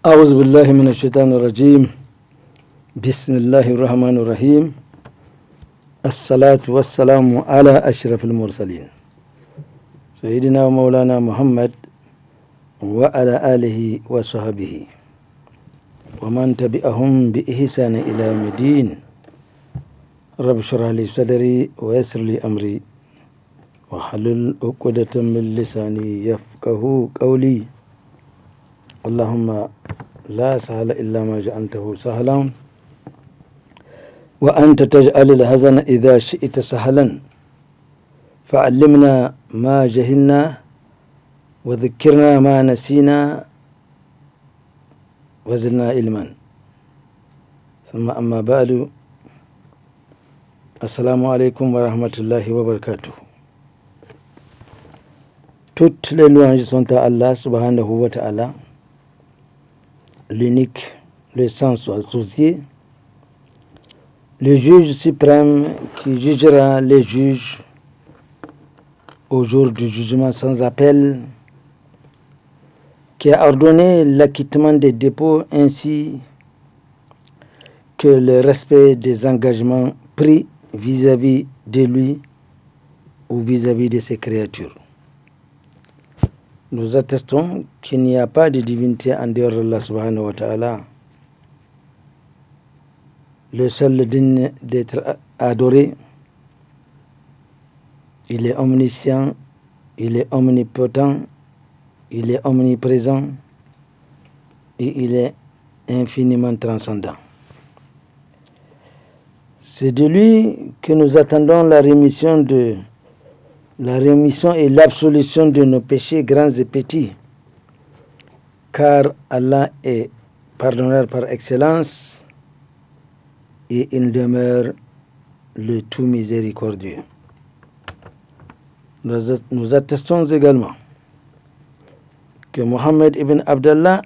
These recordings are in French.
أعوذ بالله من الشيطان الرجيم. بسم الله الرحمن الرحيم. الصلاة والسلام على أشرف المرسلين سيدنا ومولانا محمد وعلى آله وصحبه ومن تبعهم بإحسان إلى يوم الدين. رب اشرح لي صدري ويسر لي أمري واحلل عقدة من لساني يفقه قولي. اللهم لا سهل إلا ما جعلته سهلا وأنت تجعل الحزن إذا شئت سهلا فعلمنا ما جهلنا وذكرنا ما نسينا وزدنا علما. ثم أما بعد، السلام عليكم ورحمة الله وبركاته. Toutes les louanges sont à Allah subhanahu wa ta'ala, l'unique, le sens associé, le juge suprême qui jugera les juges au jour du jugement sans appel, qui a ordonné l'acquittement des dépôts ainsi que le respect des engagements pris vis-à-vis de lui ou vis-à-vis de ses créatures. Nous attestons qu'il n'y a pas de divinité en dehors d'Allah subhanahu wa ta'ala, le seul digne d'être adoré. Il est omniscient, il est omnipotent, il est omniprésent et il est infiniment transcendant. C'est de lui que nous attendons la rémission et l'absolution de nos péchés grands et petits, car Allah est pardonneur par excellence et il demeure le tout miséricordieux. Nous attestons également que Mohammed ibn Abdallah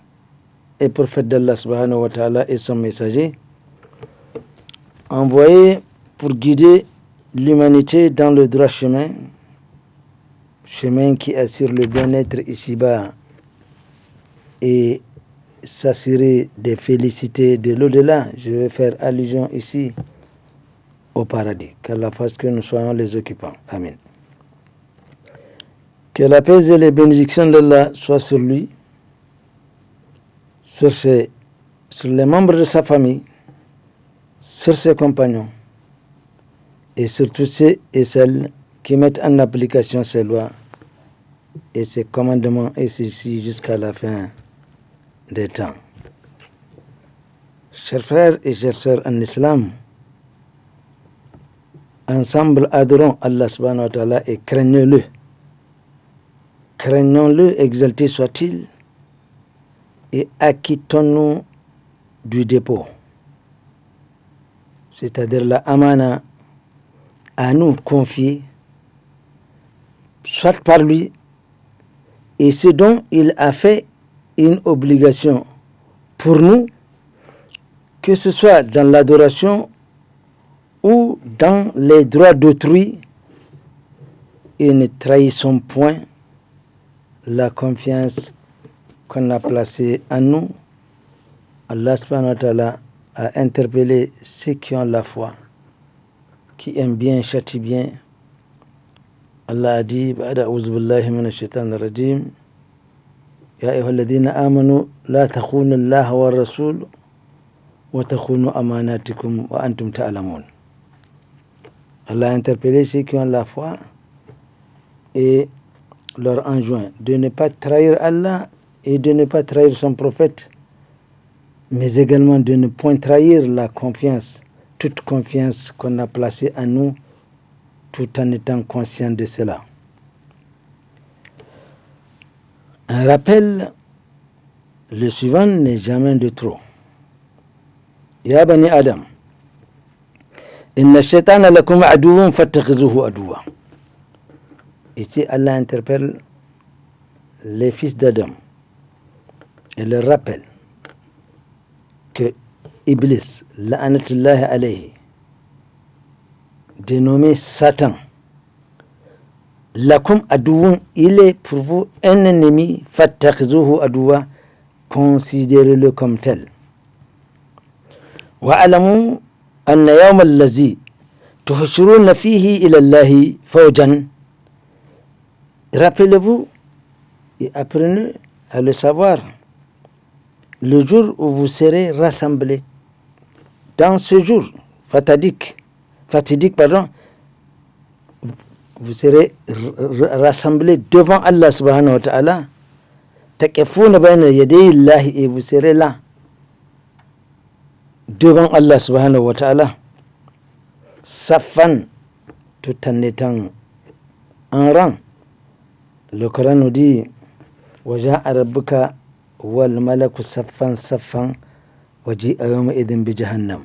est prophète d'Allah subhanahu wa ta'ala et son messager, envoyé pour guider l'humanité dans le droit chemin qui assure le bien-être ici-bas et s'assurer des félicités de l'au-delà. Je vais faire allusion ici au paradis, qu'Allah fasse que nous soyons les occupants. Amen. Que la paix et les bénédictions d'Allah soient sur lui, sur les membres de sa famille, sur ses compagnons et sur tous ceux et celles qui mettent en application ses lois et ses commandements et ceci jusqu'à la fin des temps. Chers frères et chères sœurs en islam, ensemble adorons Allah subhanahu wa ta'ala et craignons-le. Craignons-le, exalté soit-il, et acquittons-nous du dépôt, c'est-à-dire la amana à nous confier, soit par lui, et ce dont il a fait une obligation pour nous, que ce soit dans l'adoration ou dans les droits d'autrui, et ne trahissons point la confiance qu'on a placée en nous. Allah subhanahu wa ta'ala a interpellé ceux qui ont la foi, qui aiment bien, châtient bien. Allah a dit, A'udhu billahi minash shaitanir rajim, Ya ayyuhalladhina amanu la takhunu Allah wa rasul wa takhunu amanatikum wa antum ta'lamun. Allah a interpellé ceux qui ont la foi et leur enjoint de ne pas trahir Allah et de ne pas trahir son prophète, mais également de ne point trahir la confiance, toute confiance qu'on a placée en nous, tout en étant conscient de cela. Un rappel, le suivant n'est jamais de trop. Ya bani Adam, inna shaytana lakum aduwwun fattakhizuhu aduwwa. Ici, Allah interpelle les fils d'Adam et leur rappelle que Iblis, la'anatullahi alayhi, dénommé Satan, lakum aduwwun, il est pour vous un ennemi, fattakhizuhu aduwwa, considérez-le comme tel. وَاعْلَمُوا أَنَّ يَوْمَ الَّذِي تُحْشَرُونَ فِيهِ إِلَى اللَّهِ فَوْجًا. Rappelez-vous et apprenez à le savoir, le jour où vous serez rassemblés. Dans ce jour fatidique, vous serez rassemblés devant Allah subhanahu wa ta'ala. تَقِفُونَ بَيْنَ يَدَيِ اللَّهِ, et vous serez là devant Allah subhanahu wa ta'ala, saffan, tout en étant en rang. Le Coran nous dit وَجَاءَ رَبُّكَ وَالْمَلَكُ صَفًّا صَفًّا وَجِيءَ يَوْمَئِذٍ بِجَهَنَّمَ.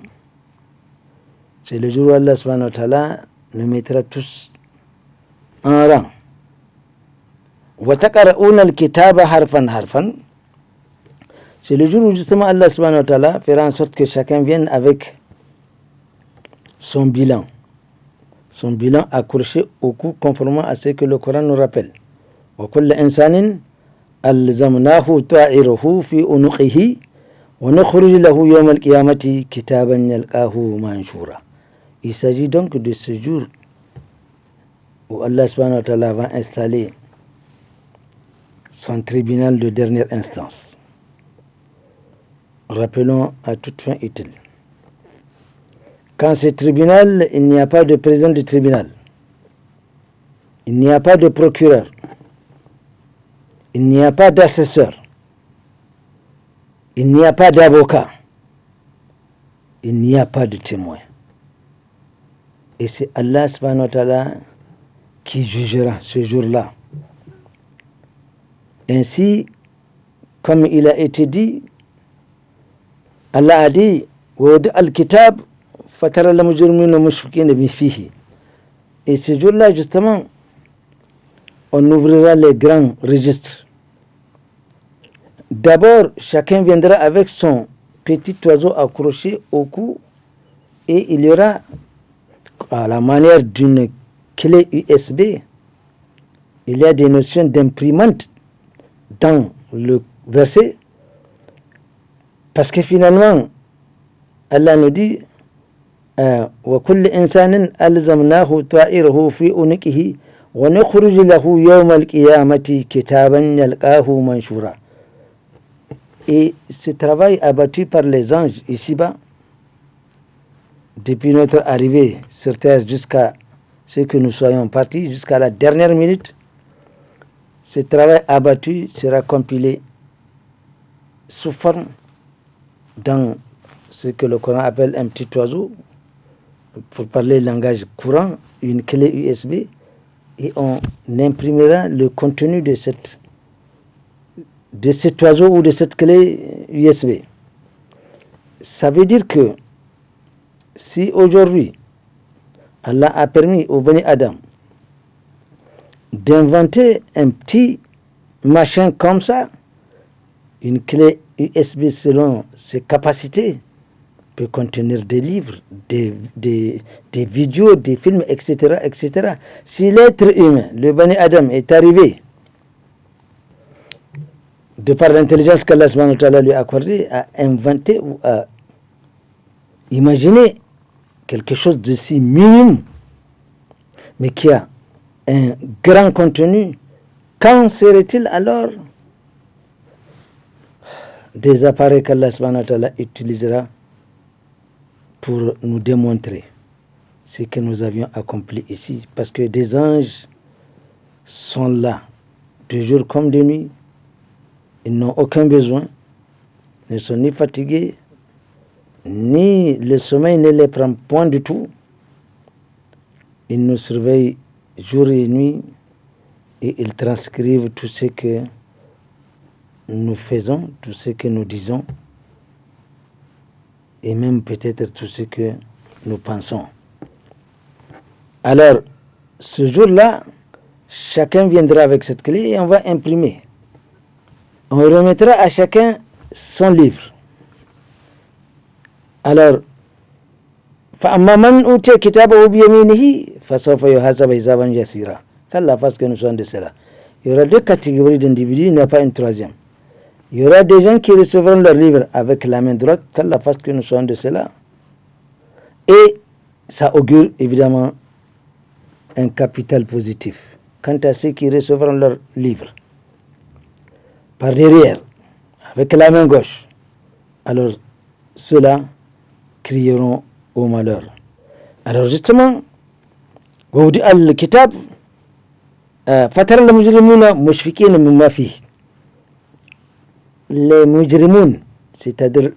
C'est le jour où Allah subhanahu wa ta'ala nous mettra tous en rang. وَتَقْرَؤُونَ الْكِتَابَ حَرْفًا حَرْفًا. C'est le jour où justement Allah subhanahu wa ta'ala fera en sorte que chacun vienne avec son bilan accroché au cou, conformément à ce que le Coran nous rappelle. وَكُلَّ إِنسَانٍ أَلْزَمْنَاهُ طَائِرَهُ فِي أُنُقِهِ وَنُخْرِجُ لَهُ يَوْمَ الْقِيَامَةِ كِتَابًا يَلْقَاهُ مَنشُورًا. Il s'agit donc de ce jour où Allah subhanahu wa ta'ala va installer son tribunal de dernière instance. Rappelons à toute fin utile. Quand ce tribunal, il n'y a pas de président du tribunal, il n'y a pas de procureur, il n'y a pas d'assesseur, il n'y a pas d'avocat, il n'y a pas de témoin. Et c'est Allah subhanahu wa ta'ala qui jugera ce jour-là. Ainsi, comme il a été dit, Allah a dit وَوَضَعَ الْكِتَابَ فَتَرَى الْمُجْرِمِينَ مُشْفِقِينَ فِيهِ. Et ce jour-là, justement, on ouvrira les grands registres. D'abord, chacun viendra avec son petit oiseau accroché au cou, et il y aura, à la manière d'une clé USB, il y a des notions d'imprimante dans le verset, parce que finalement Allah nous dit وَكُلِّ إِنسَانٍ أَلْزَمْنَاهُ طَائِرَهُ فِي أُنُقِهِ وَنُخْرِجُ لَهُ يَوْمَ الْقِيَامَةِ كِتَابًا يَلْقَاهُ مَنشُورًا. Et ce travail abattu par les anges ici-bas, depuis notre arrivée sur terre jusqu'à ce que nous soyons partis, jusqu'à la dernière minute, ce travail abattu sera compilé sous forme dans ce que le Coran appelle un petit oiseau, pour parler le langage courant, une clé USB, et on imprimera le contenu de cet oiseau ou de cette clé USB. Ça veut dire que si aujourd'hui Allah a permis au Bani Adam d'inventer un petit machin comme ça, une clé USB selon ses capacités, peut contenir des livres, des vidéos, des films, etc., etc. Si l'être humain, le Bani Adam, est arrivé, de par l'intelligence qu'Allah subhanahu wa ta'ala lui a accordée, à inventer ou à imaginer quelque chose de si minime, mais qui a un grand contenu, quand serait-il alors des appareils qu'Allah subhanahu wa ta'ala utilisera pour nous démontrer ce que nous avions accompli ici? Parce que des anges sont là, de jour comme de nuit, ils n'ont aucun besoin, ne sont ni fatigués, ni le sommeil ne les prend point du tout. Ils nous surveillent jour et nuit et ils transcrivent tout ce que nous faisons, tout ce que nous disons, et même peut-être tout ce que nous pensons. Alors, ce jour-là, chacun viendra avec cette clé et on va imprimer. On remettra à chacun son livre. Alors, فَأَمَّا مَنْ أُوتِيَ كِتَابَهُ بِيَمِينِهِ فَسَوْفَ يُحَاسَبُ حِسَابًا يَسِيرًا. Qu'Allah fasse que nous soyons de cela. Il y aura deux catégories d'individus, il n'y a pas une troisième. Il y aura des gens qui recevront leur livre avec la main droite, qu'Allah fasse que nous soyons de cela. Et ça augure évidemment un capital positif. Quant à ceux qui recevront leur livre par derrière, avec la main gauche, alors ceux-là crieront au malheur. Alors justement, ووضع الكتاب فترى المجرمين مشفقين مما فيه. Les mujrimoun, c'est-à-dire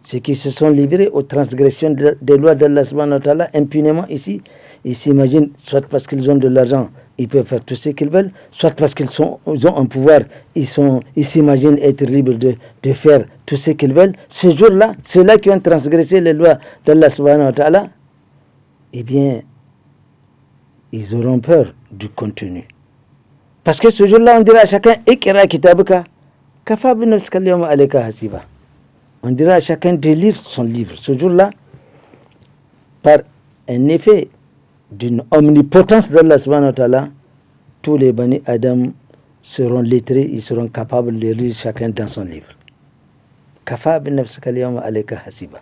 ceux qui se sont livrés aux transgressions des lois d'Allah subhanahu wa ta'ala impunément ici, ils s'imaginent, soit parce qu'ils ont de l'argent, ils peuvent faire tout ce qu'ils veulent, soit parce qu'ils ont un pouvoir, ils s'imaginent être libres de faire tout ce qu'ils veulent. Ce jour-là, ceux-là qui ont transgressé les lois d'Allah subhanahu wa ta'ala, eh bien, ils auront peur du contenu. Parce que ce jour-là, on dira à chacun, Ikra kitabuka, kafa bi nafsika al-yawma alayka hasiba. On dira à chacun de lire son livre. Ce jour-là, par un effet d'une omnipotence d'Allah subhanahu wa ta'ala, tous les Bani Adam seront lettrés, ils seront capables de lire chacun dans son livre. Kafa bi nafsika al-yawma alayka hasiba.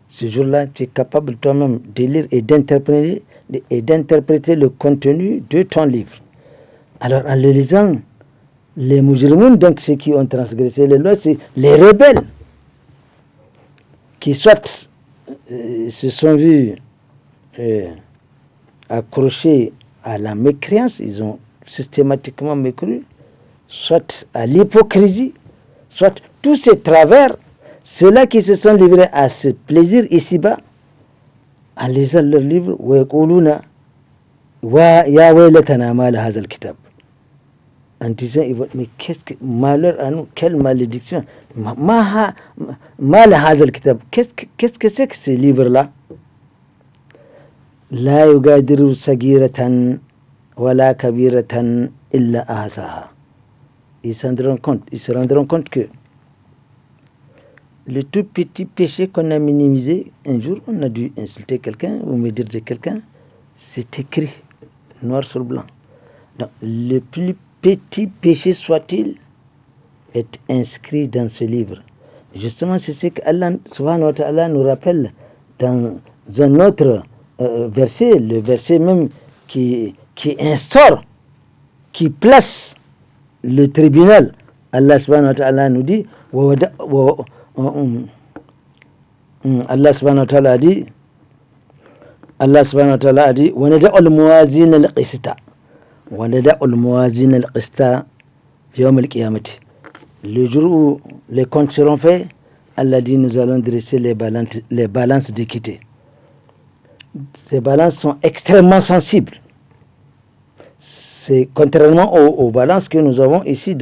Ce jour-là, tu es capable toi-même de lire et d'interpréter le contenu de ton livre. Alors, en le lisant, les mujrimoun, donc ceux qui ont transgressé les lois, c'est les rebelles qui soit se sont vus accrochés à la mécréance, ils ont systématiquement mécru, soit à l'hypocrisie, soit tous ces travers, ceux-là qui se sont livrés à ce plaisir ici-bas, en lisant leur livre, en disant, mais qu'est-ce que malheur à nous, quelle malédiction, qu'est-ce que c'est que ces livres-là? La yugadiru sagiratan wala kabiratan illa ahsaha. Ils se rendront compte que le tout petit péché qu'on a minimisé, un jour on a dû insulter quelqu'un ou me dire de quelqu'un, c'est écrit noir sur blanc. Donc, le plus petit péché soit-il est inscrit dans ce livre. Justement, c'est ce qu'Allah subhanahu wa ta'ala nous rappelle dans un autre verset, le verset même qui instaure, qui place le tribunal. Allah subhanahu wa ta'ala nous dit, Allah subhanahu wa ta'ala a dit, وَنَدَعُ الْمُوَازِينَ الْقِسْطَ وَنَدَعُ الْمُوَازِينَ الْقِسْطَ يَوْمَ الْقِيَامَةِ. Le jour où les comptes seront faits, Allah dit, nous allons dresser les balances d'équité. Ces balances sont extrêmement sensibles. C'est contrairement aux balances que nous avons ici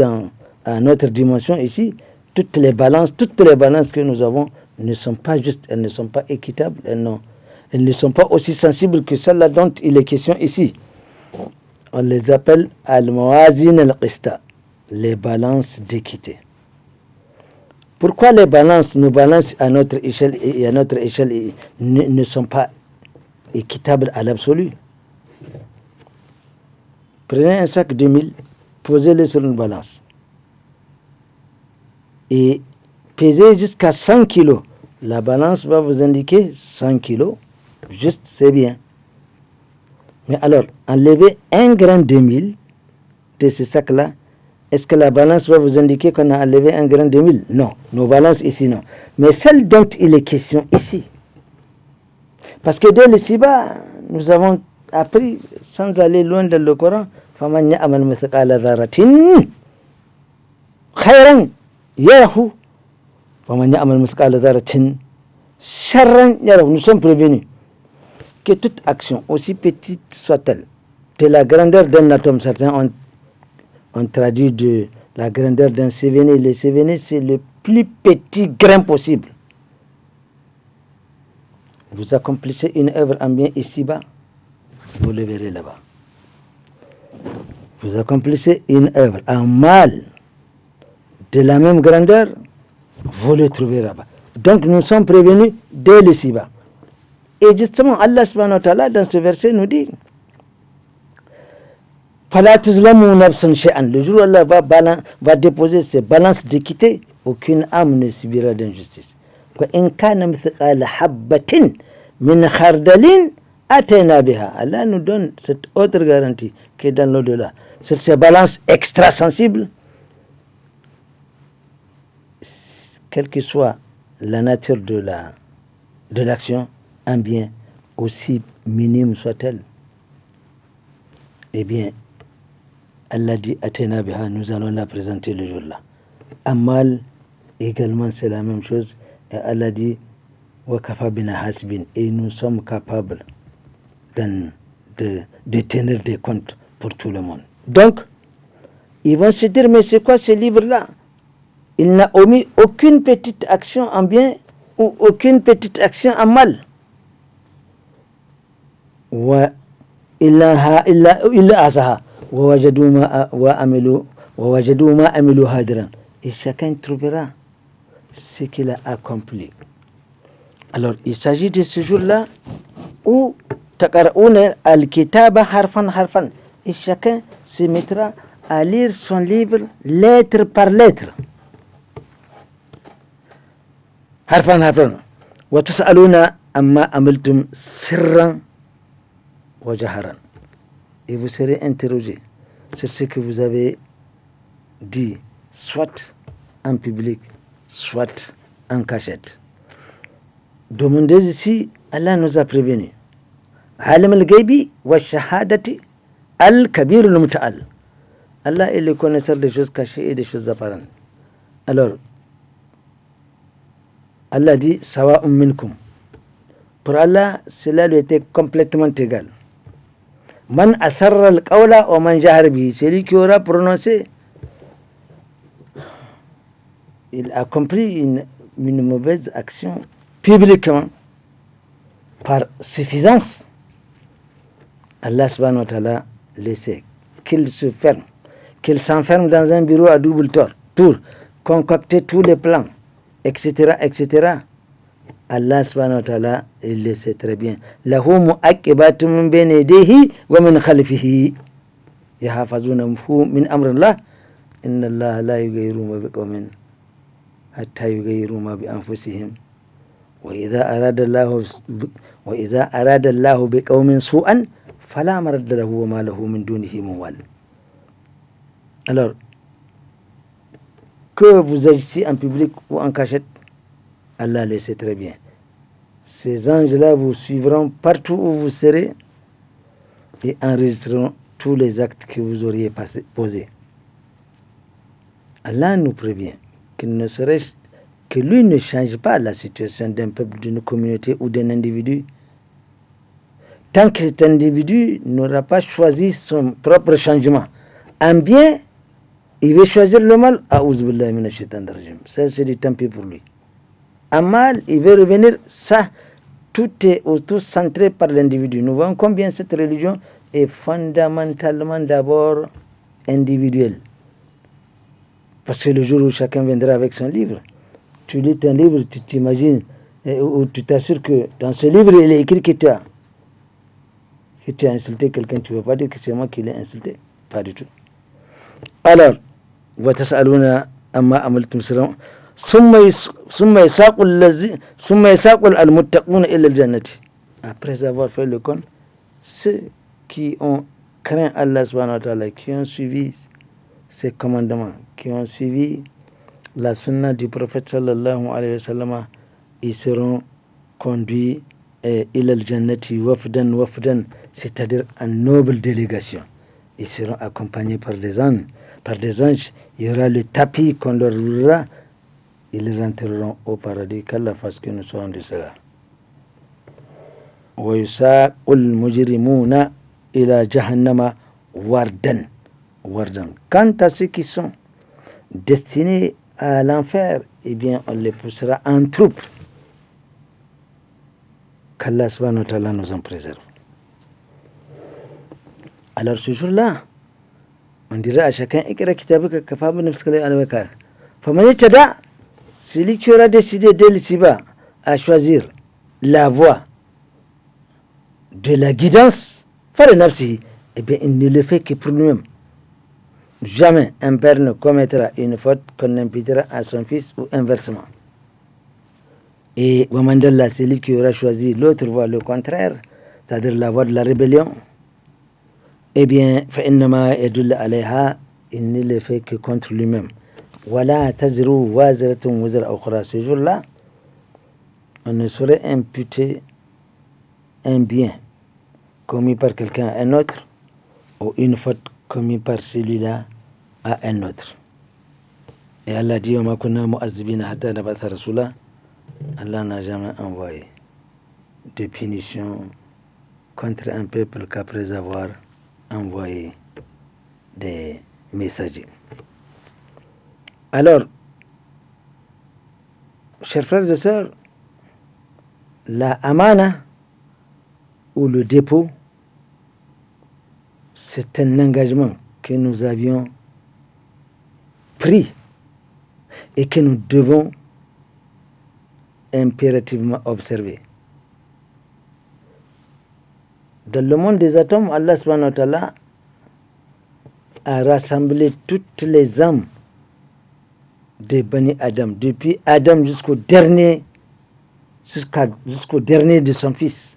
à notre dimension ici, toutes les balances que nous avons ne sont pas justes, elles ne sont pas équitables, elles ne sont pas aussi sensibles que celles-là dont il est question ici. On les appelle al-mawazin al-qista, les balances d'équité. Pourquoi nos balances à notre échelle ne sont pas équitables à l'absolu? Prenez un sac de 1000, posez-le sur une balance et pesez jusqu'à 100 kilos. La balance va vous indiquer 100 kilos, juste, c'est bien. Mais alors, enlevez un grain de 1000 de ce sac-là, est-ce que la balance va vous indiquer qu'on a enlevé un grain de 1000? Non, nos balances ici, non. Mais celle dont il est question ici, parce que dès le Siba, nous avons appris, sans aller loin dans le Coran, فَمَنْ يَعْمَلْ مِثْقَالَ ذَرَّةٍ خَيْرًا يَرَهُ وَمَنْ يَعْمَلْ مِثْقَالَ ذَرَّةٍ شَرًّا يَرَهُ. Nous sommes prévenus que toute action, aussi petite soit-elle, de la grandeur d'un atome, certains ont traduit de la grandeur d'un sévéné. Le sévéné, c'est le plus petit grain possible. Vous accomplissez une œuvre en bien ici-bas, vous le verrez là-bas. Vous accomplissez une œuvre en mal de la même grandeur, vous le trouvez là-bas. Donc nous sommes prévenus dès le Siba. Et justement, Allah subhanahu wa ta'ala dans ce verset nous dit Le jour où Allah va déposer ses balances d'équité, aucune âme ne subira d'injustice. Allah nous donne cette autre garantie qui est dans l'au-delà. Sur ces balances extra-sensibles, quelle que soit la nature de l'action, un bien, aussi minime soit-elle, eh bien, Allah dit Atena biha, nous allons la présenter le jour-là. Amal, également, c'est la même chose. Et Allah dit Wakafa bina hasbin, et nous sommes capables de tenir des comptes pour tout le monde. Donc, ils vont se dire mais c'est quoi ce livre-là? Il n'a omis aucune petite action en bien ou aucune petite action en mal. Et chacun trouvera ce qu'il a accompli. Alors, il s'agit de ce jour-là où taqara'una al-kitaba harfan harfan. Et chacun se mettra à lire son livre lettre par lettre. Harfan harfan. Wa tus'aluna amma amiltum sirran wa jaharan. Et vous serez interrogé sur ce que vous avez dit, soit en public, soit en cachette. Demandez ici, Allah nous a prévenus. Alim al-Ghaibi wa shahadati al-Kabir al-Muta'al. Allah est le connaisseur des choses cachées et des choses apparentes. Alors, Allah dit Sawa'un minkum. Pour Allah, cela lui était complètement égal. Man asarra al-qawla wa man jahara bihi. Celui qui aura prononcé, il a accompli une mauvaise action publiquement, par suffisance. Allah subhanahu wa ta'ala le sait. Qu'il se ferme, qu'il s'enferme dans un bureau à double tour, concocter tous les plans, etc., etc. Allah subhanahu wa ta'ala, il le sait très bien. Lahu mu'aqibatun min bayni yadayhi wa min khalfihi yahfazunahu min amrillah. Inna Allah la yughayyiru ma biqawmin hatta yughayyiru ma bi anfusihim. وإذا أراد الله بقوم سوءا فلا مرد له وما له من دونه موال. Alors, que vous agissez en public ou en cachette, Allah le sait très bien. Ces anges-là vous suivront partout où vous serez et enregistreront tous les actes que vous auriez posés. Allah nous prévient qu'il ne serait que lui ne change pas la situation d'un peuple, d'une communauté ou d'un individu. Tant que cet individu n'aura pas choisi son propre changement. En bien, il veut choisir le mal. Ça, c'est du tant pis pour lui. En mal, il veut revenir. Ça, tout est autour centré par l'individu. Nous voyons combien cette religion est fondamentalement d'abord individuelle. Parce que le jour où chacun viendra avec son livre, tu lis un livre, tu t'imagines, ou tu t'assures que dans ce livre, il est écrit que tu as insulté quelqu'un. Tu ne veux pas dire que c'est moi qui l'ai insulté. Pas du tout. Alors, وَتَسْأَلُونَ أَمَّا أَمَلْتُمْ سِرًا ثُمَّ يَسَاقُ الْمُتَّقُونَ إِلَى الْجَنَّةِ. Après avoir fait le compte, ceux qui ont craint Allah subhanahu wa ta'ala, qui ont suivi ses commandements, qui ont suivi la sunna du prophète sallallahu alayhi wa sallam, ils seront conduits ila al-jannati wafdan, c'est-à-dire en noble délégation. Ils seront accompagnés par des anges. Il y aura le tapis qu'on leur roulera. Ils rentreront au paradis. Qu'Allah fasse que nous soyons de cela. Wa yusaqul mujrimuna ila jahannama wardan. Quant à ceux qui sont destinés à l'enfer, eh bien, on les poussera en troupe. Qu'Allah subhanahu wa ta'ala nous en préserve. Alors ce jour-là, on dira à chacun, Ikra kitabaka kafa bi nafsika al-wakar. Faman ittaba, celui qui aura décidé dès ici-bas à choisir la voie de la guidance, fali nafsihi, eh bien, il ne le fait que pour lui-même. Jamais un père ne commettra une faute qu'on imputera à son fils ou inversement. Et Wamandallah, c'est lui qui aura choisi l'autre voie, le contraire, c'est-à-dire la voie de la rébellion. Eh bien, فإنما يدل عليها, il ne le fait que contre lui-même. ولا تزر وازرة وزر أخرى. Ce jour-là, on ne saurait imputer un bien commis par quelqu'un à un autre ou une faute commise par celui-là à un autre. Et Allah dit وما كنا مؤذبين حتى نبعث رسولا. Allah n'a jamais envoyé de punition contre un peuple qu'après avoir envoyé des messagers. Alors, chers frères et sœurs, la amana ou le dépôt, c'est un engagement que nous avions pris et que nous devons impérativement observer. Dans le monde des atomes, Allah subhanahu wa ta'ala a rassemblé toutes les âmes de Bani Adam, depuis Adam jusqu'au dernier de son fils.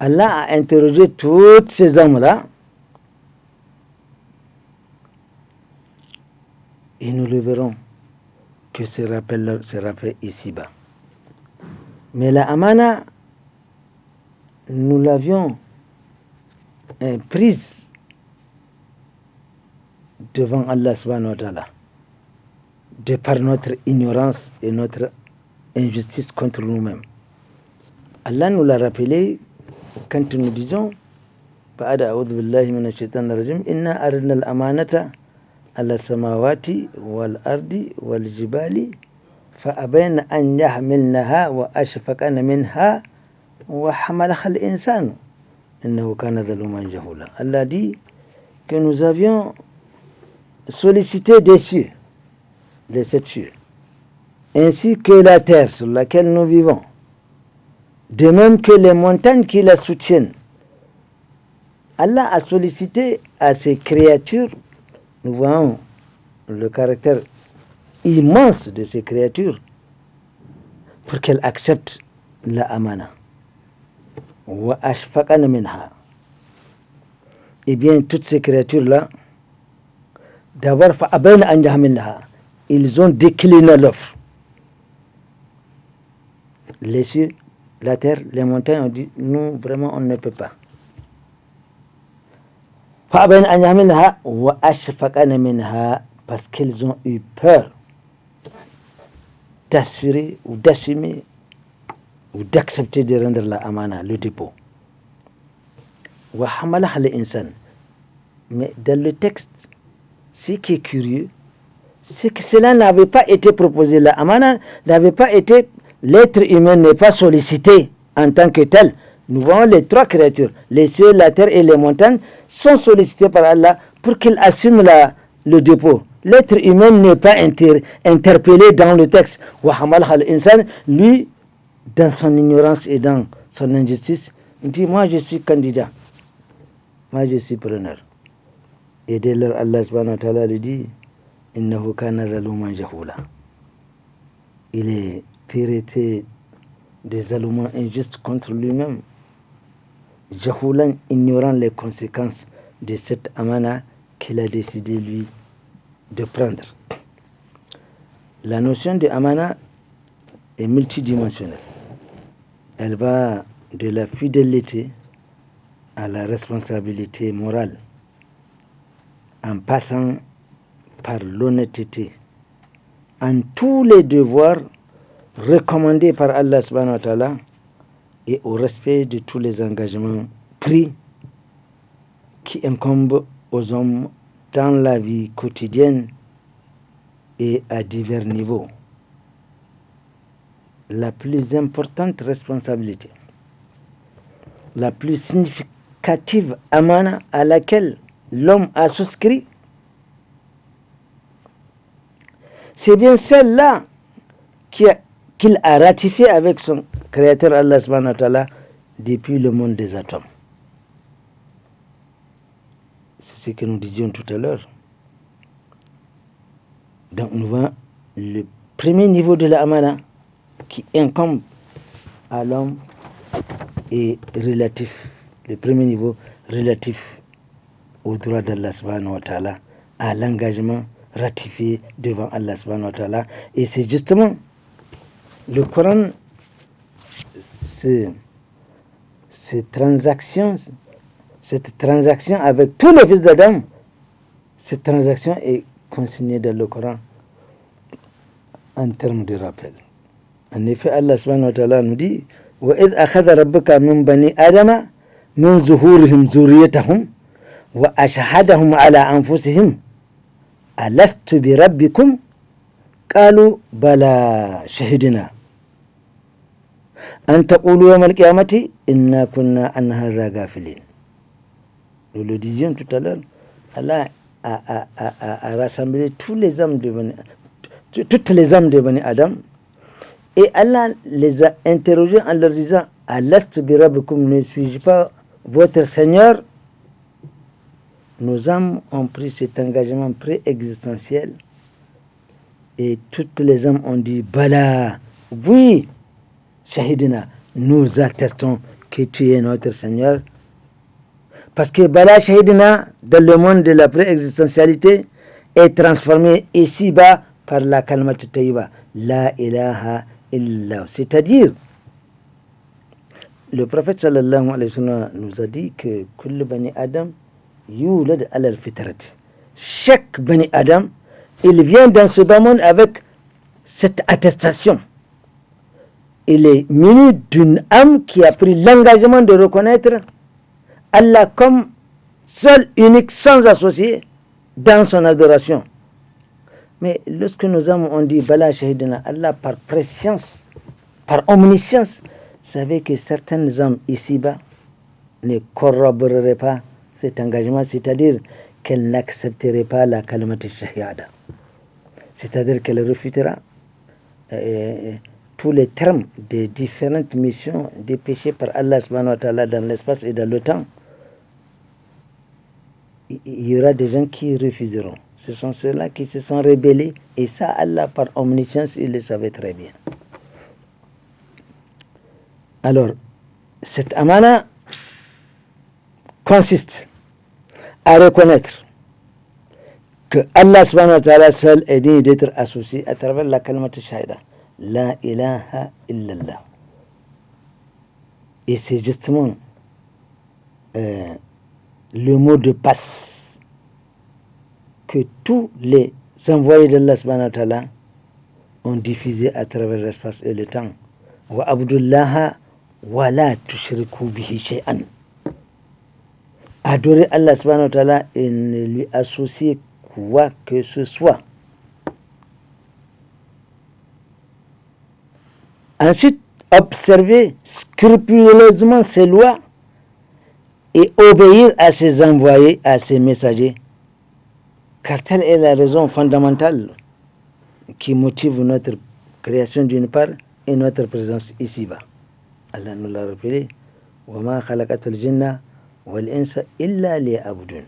Allah a interrogé toutes ces âmes-là et nous le verrons que ce rappel sera fait ici-bas. Mais la amana, nous l'avions prise devant Allah subhanahu wa ta'ala, de par notre ignorance et notre injustice contre nous-mêmes. Allah nous l'a rappelé quand nous disons بعد أعوذ بالله من الشيطان الرجيم إنا أردنا الأمانة على السماوات والأرض والجبال فأبين أن يحملنها وأشفقن منها وحملها الإنسان إنه كان ظلوما جهولا. Allah dit que nous avions sollicité des cieux, les 7 cieux, ainsi que la terre sur laquelle nous vivons, de même que les montagnes qui la soutiennent. Allah a sollicité à ces créatures, nous voyons le caractère immense de ces créatures, pour qu'elles acceptent la amana. Wa ashfaqana minha. Eh bien, toutes ces créatures-là, d'abord, fa'abayna an yahmilnaha, ils ont décliné l'offre. Les cieux, la terre, les montagnes ont dit, nous, vraiment, on ne peut pas. فأبين أن يحملنها وأشفقن منها, parce qu'ils ont eu peur d'assurer ou d'assumer ou d'accepter de rendre la amana, le dépôt. وحملها الإنسان. Mais dans le texte, ce qui est curieux, c'est que cela n'avait pas été proposé. La amana n'avait pas été, l'être humain n'est pas sollicité en tant que tel. Nous voyons les 3 créatures, les cieux, la terre et les montagnes, sont sollicités par Allah pour qu'ils assument le dépôt. L'être humain n'est pas interpellé dans le texte. Lui, dans son ignorance et dans son injustice, il dit, moi je suis candidat, moi je suis preneur. Et dès lors, Allah subhanahu wa ta'ala lui dit, innahu kana zaluman jahula. Il est traité des zalouman injustes contre lui-même. Jahoulan, ignorant les conséquences de cette amana qu'il a décidé lui de prendre. La notion de amana est multidimensionnelle. Elle va de la fidélité à la responsabilité morale, en passant par l'honnêteté, en tous les devoirs recommandés par Allah subhanahu wa ta'ala et au respect de tous les engagements pris qui incombent aux hommes dans la vie quotidienne et à divers niveaux. La plus importante responsabilité, la plus significative amana à laquelle l'homme a souscrit, c'est bien celle-là qu'il a ratifiée avec son créateur Allah subhanahu wa ta'ala depuis le monde des atomes. ce que nous disions tout à l'heure. Donc nous voyons le premier niveau de la amana qui incombe à l'homme est relatif. Le premier niveau relatif au droit d'Allah subhanahu wa ta'ala, à l'engagement ratifié devant Allah subhanahu wa ta'ala. Et c'est justement le Coran, cette transaction avec tous les fils d'Adam, cette transaction est consignée dans le Coran en termes de rappel. En effet, Allah subhanahu wa ta'ala nous dit وَإِذْ أَخَذَ رَبُّكَ مِنْ بَنِي آدَمَ مِنْ ظُهُورِهِمْ ذُرِّيَّتَهُمْ وَأَشْهَدَهُمْ عَلَى أَنفُسِهِمْ أَلَسْتُ بِرَبِّكُمْ قَالُوا بَلَى شَهِدْنَا أَنْ تَقُولُوا يَوْمَ الْقِيَامَةِ إِنَّا كُنَّا عَنْ هَذَا غَافِلِينَ. Nous le disions tout à l'heure, Allah a rassemblé toutes les âmes de Bani Adam, et Allah les a interrogés en leur disant Alastu bi rabbikum, ne suis-je pas votre Seigneur? Nos âmes ont pris cet engagement pré-existentiel et toutes les âmes ont dit Bala, oui, Shahidina, nous attestons que tu es notre Seigneur. Parce que Bala Shahidina, dans le monde de la pré-existentialité, est transformé ici-bas par la kalmat tayyiba, la ilaha illallah. C'est-à-dire, le prophète sallallahu alayhi wa sallam nous a dit que kull bani Adam yulad ala al-fitrat. Chaque bani Adam, il vient dans ce bas monde avec cette attestation. Il est muni d'une âme qui a pris l'engagement de reconnaître Allah comme seul, unique, sans associé dans son adoration. Mais lorsque nos âmes ont dit Bala Shahidina, Allah par préscience, par omniscience, savait que certaines âmes ici-bas ne corroboreraient pas cet engagement, c'est-à-dire qu'elles n'accepteraient pas la kalimat shahada. C'est-à-dire qu'elle refutera tous les termes des différentes missions dépêchées par Allah subhanahu wa ta'ala dans l'espace et dans le temps. Il y aura des gens qui refuseront. Ce sont ceux-là qui se sont rebellés, et ça, Allah, par omniscience, il le savait très bien. Alors, cette amana consiste à reconnaître que Allah subhanahu wa ta'ala seul est digne d'être associé à travers la kalimat shahida, la ilaha illallah. Et c'est justement le mot de passe que tous les envoyés d'Allah subhanahu wa ta'ala ont diffusé à travers l'espace et le temps. Wa abdullaha wa la tushriku bihi shay'an. Adorer Allah subhanahu wa ta'ala et ne lui associer quoi que ce soit. Ensuite, observer scrupuleusement ses lois et obéir à ses envoyés, à ses messagers. Car telle est la raison fondamentale qui motive notre création d'une part et notre présence ici-bas. Allah nous l'a rappelé وَمَا خَلَقَتُ الْجِنَّ وَالْإِنسَ إِلَّا لِيَعْبُدُونَ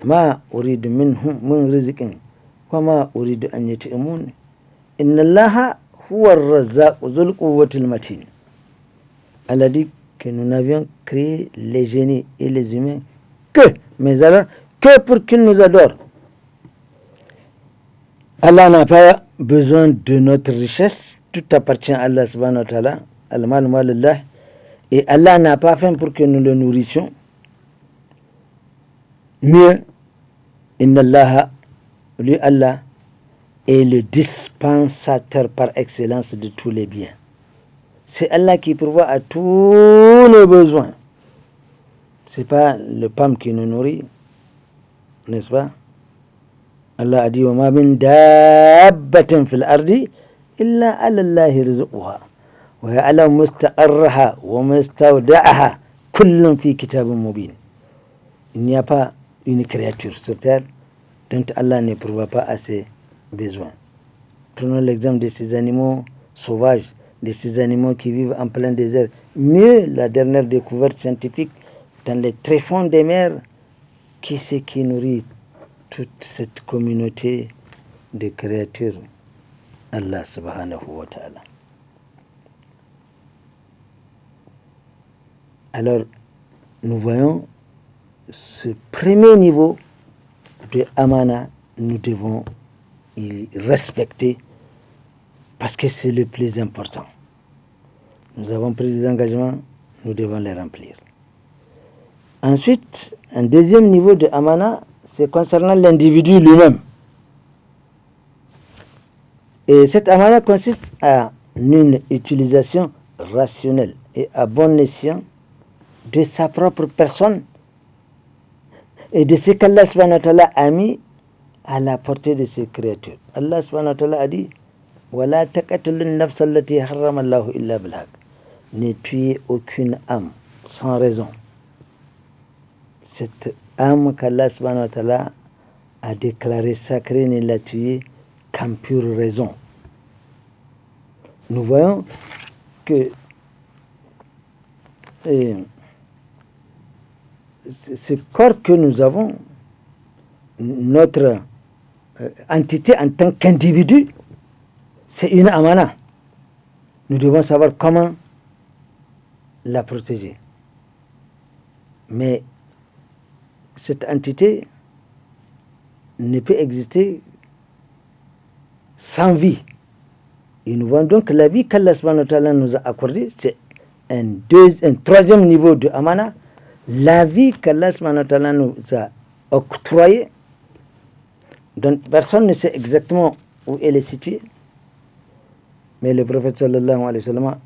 مَا أُرِيدُ مِنْهُمْ مِنْ رِزْقٍ وَمَا أُرِيدُ أَنْ يُطْعِمُونِ إِنَّ اللَّهَ هُوَ الرَّزَّاقُ ذُو الْقُوَّةِ الْمَتِينِ. Allah dit que nous n'avions créé les génies et les humains mais alors, que pour qu'ils nous adorent. Allah n'a pas besoin de notre richesse, tout appartient à Allah subhanahu wa ta'ala, al-mal malullah, et Allah n'a pas faim pour que nous le nourrissions. Mieux, inna Allah, lui Allah, est le dispensateur par excellence de tous les biens. C'est Allah qui pourvoit à tous nos besoins. C'est pas le PAM qui nous nourrit, n'est-ce pas? Allah a dit وَمَا مِن دَابَّةٍ فِي الْأَرْضِ إِلَّا عَلَى اللَّهِ رِزْقُهَا وَيَعْلَمُ مُسْتَقَرَّهَا وَمُسْتَوْدَعَهَا كُلٌّ فِي كِتَابٍ مُبِينٍ. Il n'y a pas une créature sur terre dont Allah ne pourvoit pas à ses besoins. Prenons l'exemple de ces animaux sauvages, de ces animaux qui vivent en plein désert. Mieux, la dernière découverte scientifique dans les tréfonds des mers qui c'est qui nourrit toute cette communauté de créatures? Allah subhanahu wa ta'ala. Alors, nous voyons ce premier niveau de amana, nous devons y respecter parce que c'est le plus important. Nous avons pris des engagements, nous devons les remplir. Ensuite, un deuxième niveau de amana, c'est concernant l'individu lui-même. Et cette amana consiste à une utilisation rationnelle et à bon escient de sa propre personne et de ce qu'Allah subhanahu wa ta'ala a mis à la portée de ses créatures. Allah subhanahu wa ta'ala a dit وَلَا تَقَتُلُوا النَّفْسَ الَّتِي حَرَّمَ اللَّهُ إِلَّا بِالْحَقِّ. Ne tuez aucune âme sans raison. Cette âme qu'Allah subhanahu wa ta'ala a déclarée sacrée, ne l'a tuée qu'en pure raison. Nous voyons que ce corps que nous avons, notre entité en tant qu'individu, c'est une amana. Nous devons savoir comment la protéger. Mais cette entité ne peut exister sans vie. Et nous voyons donc la vie qu'Allah subhanahu wa ta'ala nous a accordée, c'est un troisième niveau de amana. La vie qu'Allah subhanahu wa ta'ala nous a octroyée, dont personne ne sait exactement où elle est située. Mais le prophète sallallahu alayhi wa sallam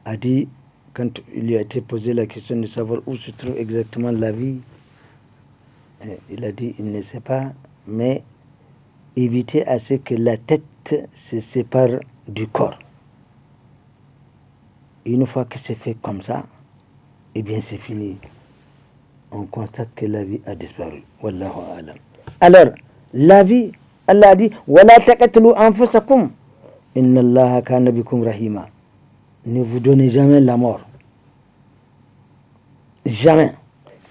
a dit, quand il lui a été posé la question de savoir où se trouve exactement la vie, il a dit, il ne sait pas, mais éviter à ce que la tête se sépare du corps. Une fois que c'est fait comme ça, eh bien c'est fini. On constate que la vie a disparu. Wallahu a'lam. Alors, la vie, Allah a dit وَلَا تَقَتْلُوا أَنفُسَكُمْ إِنَّ اللَّهَ كَانَ بِكُمْ رَحِيمًا. Ne vous donnez jamais la mort. Jamais.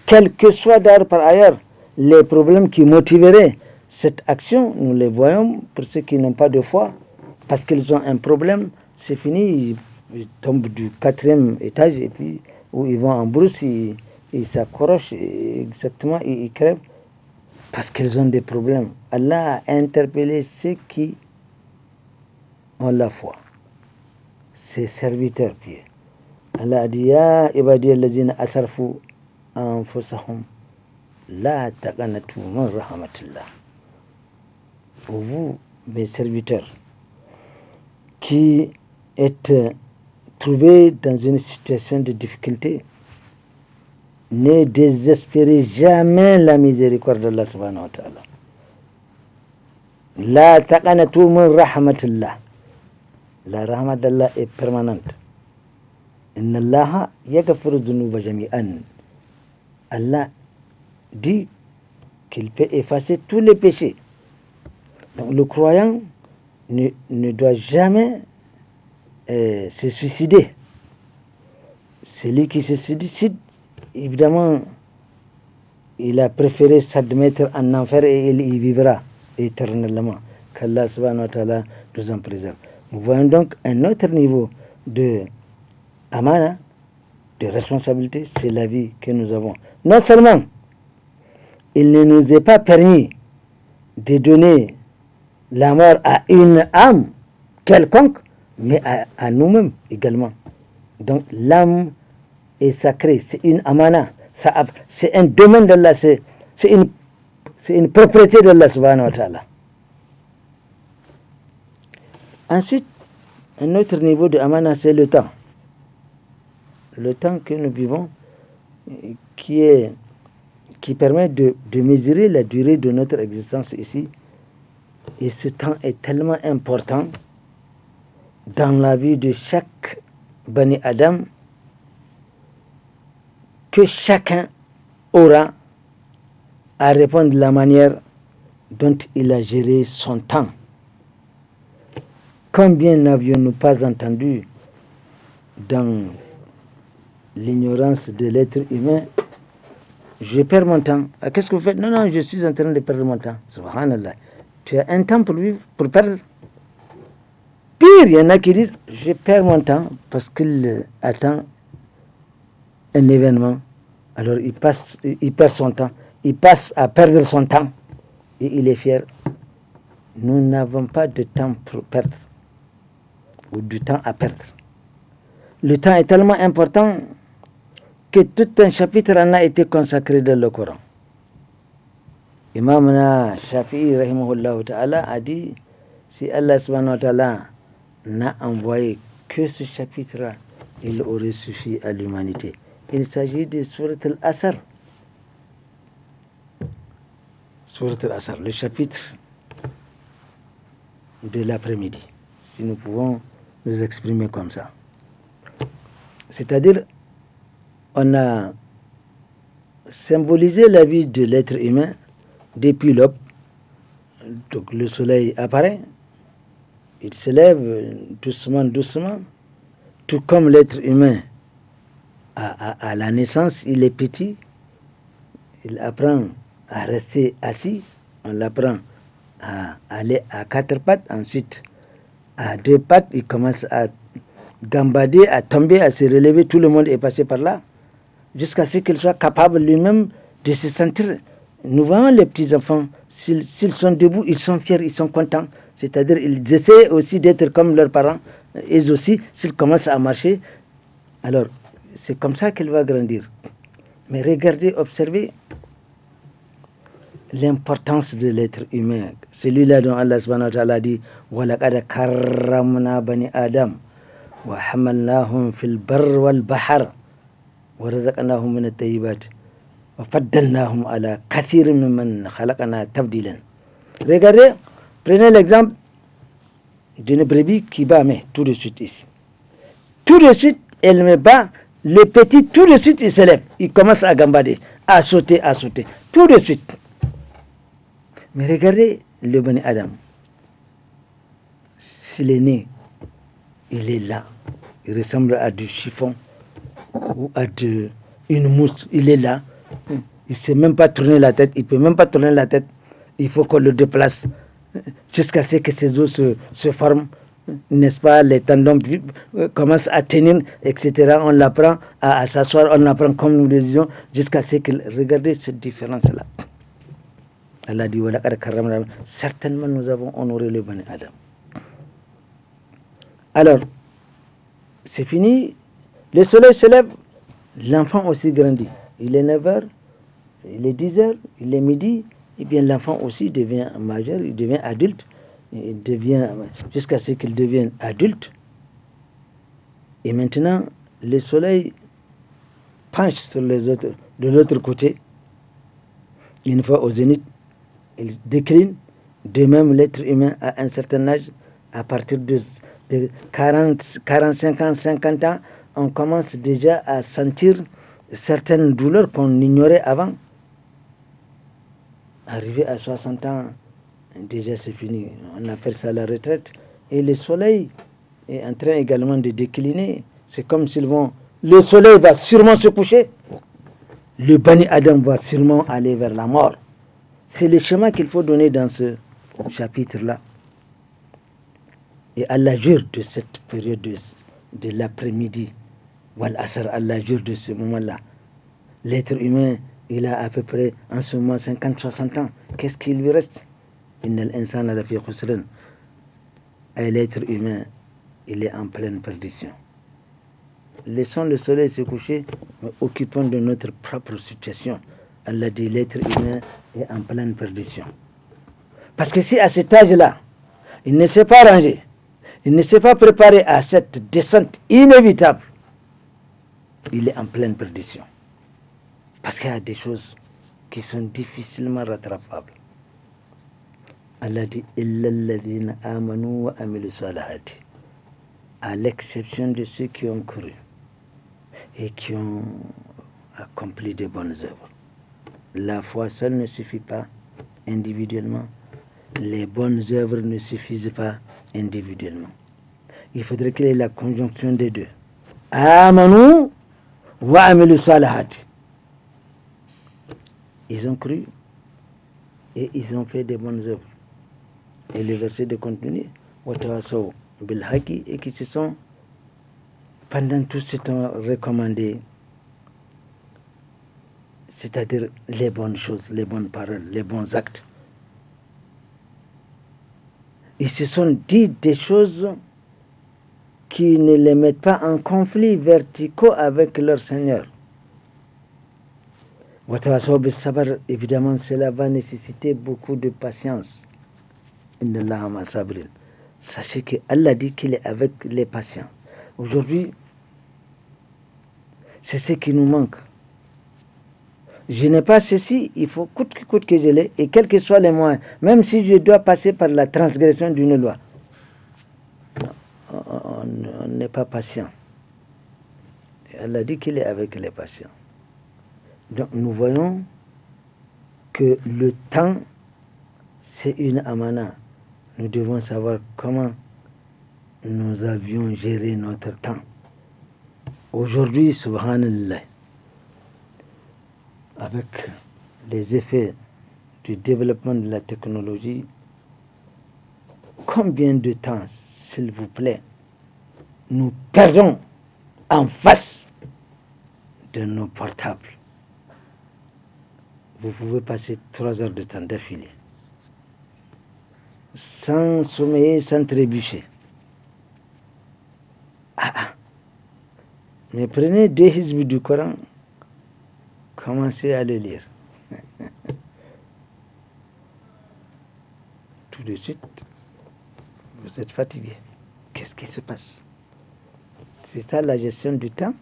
Quel que soit d'ailleurs par ailleurs les problèmes qui motiveraient cette action, nous les voyons pour ceux qui n'ont pas de foi, parce qu'ils ont un problème, c'est fini, ils tombent du 4e étage et puis où ils vont en brousse, ils s'accrochent exactement, ils crèvent parce qu'ils ont des problèmes. Allah a interpellé ceux qui ont la foi, ses serviteurs pieux. Allah a dit Ya ibadiy allazina asrafu anfusahum la taqnatu min rahmatillah. Pour vous, mes serviteurs, qui êtes trouvés dans une situation de difficulté, ne désespérez jamais la miséricorde d'Allah subhanahu wa ta'ala. La taqnatu min rahmatillah. La rahmat d'Allah est permanente. Inna Allah yaghfiru dhunuba jami'an. Allah dit qu'il peut effacer tous les péchés. Donc le croyant ne doit jamais se suicider. Celui qui se suicide, évidemment, il a préféré s'admettre en enfer et il y vivra éternellement. Qu'Allah subhanahu wa ta'ala nous en préserve. Nous voyons donc un autre niveau de amana, de responsabilité, c'est la vie que nous avons. Non seulement il ne nous est pas permis de donner la mort à une âme quelconque, mais à nous-mêmes également. Donc l'âme est sacrée, c'est une amana, c'est un domaine d'Allah, c'est une propriété d'Allah subhanahu wa ta'ala. Ensuite, un autre niveau de amana, c'est le temps. Le temps que nous vivons, qui permet de mesurer la durée de notre existence ici. Et ce temps est tellement important dans la vie de chaque Bani Adam que chacun aura à répondre de la manière dont il a géré son temps. Combien n'avions-nous pas entendu dans l'ignorance de l'être humain je perds mon temps. Qu'est-ce que vous faites? Non, non, je suis en train de perdre mon temps. Subhanallah. Tu as un temps pour vivre, pour perdre. Pire, il y en a qui disent, je perds mon temps parce qu'il attend un événement. Alors il perd son temps. Il passe à perdre son temps. Et il est fier. Nous n'avons pas de temps pour perdre. Ou du temps à perdre. Le temps est tellement important que tout un chapitre en a été consacré dans le Coran. Imam Shafi'i rahimahullah ta'ala a dit, si Allah subhanahu wa ta'ala n'a envoyé que ce chapitre-là, il aurait suffi à l'humanité. Il s'agit de Surat al-Asr. Surat al-Asr, le chapitre de l'après-midi, si nous pouvons nous exprimer comme ça. C'est-à-dire, on a symbolisé la vie de l'être humain depuis l'aube. Donc le soleil apparaît, il se lève doucement, doucement, tout comme l'être humain à la naissance, il est petit, il apprend à rester assis, on l'apprend à aller à 4 pattes, ensuite à 2 pattes, il commence à gambader, à tomber, à se relever, tout le monde est passé par là, jusqu'à ce qu'il soit capable lui-même de se sentir. Nous voyons les petits-enfants, s'ils sont debout, ils sont fiers, ils sont contents, c'est-à-dire ils essaient aussi d'être comme leurs parents, eux aussi, s'ils commencent à marcher, alors c'est comme ça qu'il va grandir. Mais regardez, observez l'importance de l'être humain. Celui-là dont Allah subhanahu wa ta'ala dit وَلَقَدْ كَرَّمْنَا بَنِي آدَمَ وَحَمَلْنَاهُمْ فِي الْبَرِّ وَالْبَحْرِ وَرَزَقْنَاهُم مِّنَ الطَّيِّبَاتِ وَفَضَّلْنَاهُم عَلَى كَثِيرٍ مِّمَّنْ خَلَقْنَا تَفْضِيلًا. Regardez, prenez l'exemple d'une brebis qui bat tout de suite ici. Tout de suite, elle me bat. Le petit, tout de suite, il se lève. Il commence à gambader, à sauter, tout de suite. Mais regardez le Bani Adam. S'il est né, il est là. Il ressemble à du chiffon ou à une mousse. Il est là. Il ne sait même pas tourner la tête. Il ne peut même pas tourner la tête. Il faut qu'on le déplace jusqu'à ce que ses os se forment. N'est-ce pas, les tendons commencent à tenir, etc. On l'apprend à s'asseoir, on l'apprend comme nous le disions, jusqu'à ce qu'il... Regardez cette différence-là. Allah dit, certainement nous avons honoré le Bani Adam. Alors, c'est fini, le soleil se lève, l'enfant aussi grandit. Il est 9h, il est 10h, il est midi, et bien l'enfant aussi devient majeur, il devient adulte. Il devient, jusqu'à ce qu'il devienne adulte. Et maintenant, le soleil penche sur de l'autre côté. Une fois au zénith, il décline. De même, l'être humain à un certain âge, à partir de 40, 45 ans, 50 ans, on commence déjà à sentir certaines douleurs qu'on ignorait avant. Arrivé à 60 ans, déjà c'est fini, on appelle ça la retraite. Et le soleil est en train également de décliner. C'est comme s'ils vont... Le soleil va sûrement se coucher. Le Bani Adam va sûrement aller vers la mort. C'est le chemin qu'il faut donner dans ce chapitre-là. Et Allah jure de cette période de l'après-midi. Wal Asr, Allah jure de ce moment-là. L'être humain, il a à peu près en ce moment 50-60 ans. Qu'est-ce qu'il lui reste? Et l'être humain, il est en pleine perdition. Laissons le soleil se coucher, mais occupons de notre propre situation. Allah dit, l'être humain est en pleine perdition. Parce que si à cet âge-là, il ne s'est pas rangé, il ne s'est pas préparé à cette descente inévitable, il est en pleine perdition. Parce qu'il y a des choses qui sont difficilement rattrapables. Allah dit, à l'exception de ceux qui ont cru et qui ont accompli de bonnes œuvres. La foi seule ne suffit pas individuellement. Les bonnes œuvres ne suffisent pas individuellement. Il faudrait qu'il y ait la conjonction des deux. Amanu wa amilu salahati. ils ont cru et ils ont fait des bonnes œuvres. Et le verset de continuer, Watawasaw bil haqi, et qui se sont pendant tout ce temps recommandés, c'est-à-dire les bonnes choses, les bonnes paroles, les bons actes. Ils se sont dit des choses qui ne les mettent pas en conflit verticaux avec leur Seigneur. Évidemment, cela va nécessiter beaucoup de patience. Sachez que Allah dit qu'il est avec les patients. Aujourd'hui, c'est ce qui nous manque. Je n'ai pas ceci, il faut coûte que coûte que je l'ai, et quels que soient les moyens, même si je dois passer par la transgression d'une loi. On n'est pas patient. Et Allah dit qu'il est avec les patients. Donc nous voyons que le temps, c'est une amana. Nous devons savoir comment nous avions géré notre temps. Aujourd'hui, subhanallah, avec les effets du développement de la technologie, combien de temps, s'il vous plaît, nous perdons en face de nos portables. Vous pouvez passer 3 heures de temps d'affilée, sans sommeiller, sans trébucher. Mais prenez 2 hizb du Coran, commencez à le lire. Tout de suite, vous êtes fatigué. Qu'est-ce qui se passe? C'est ça la gestion du temps.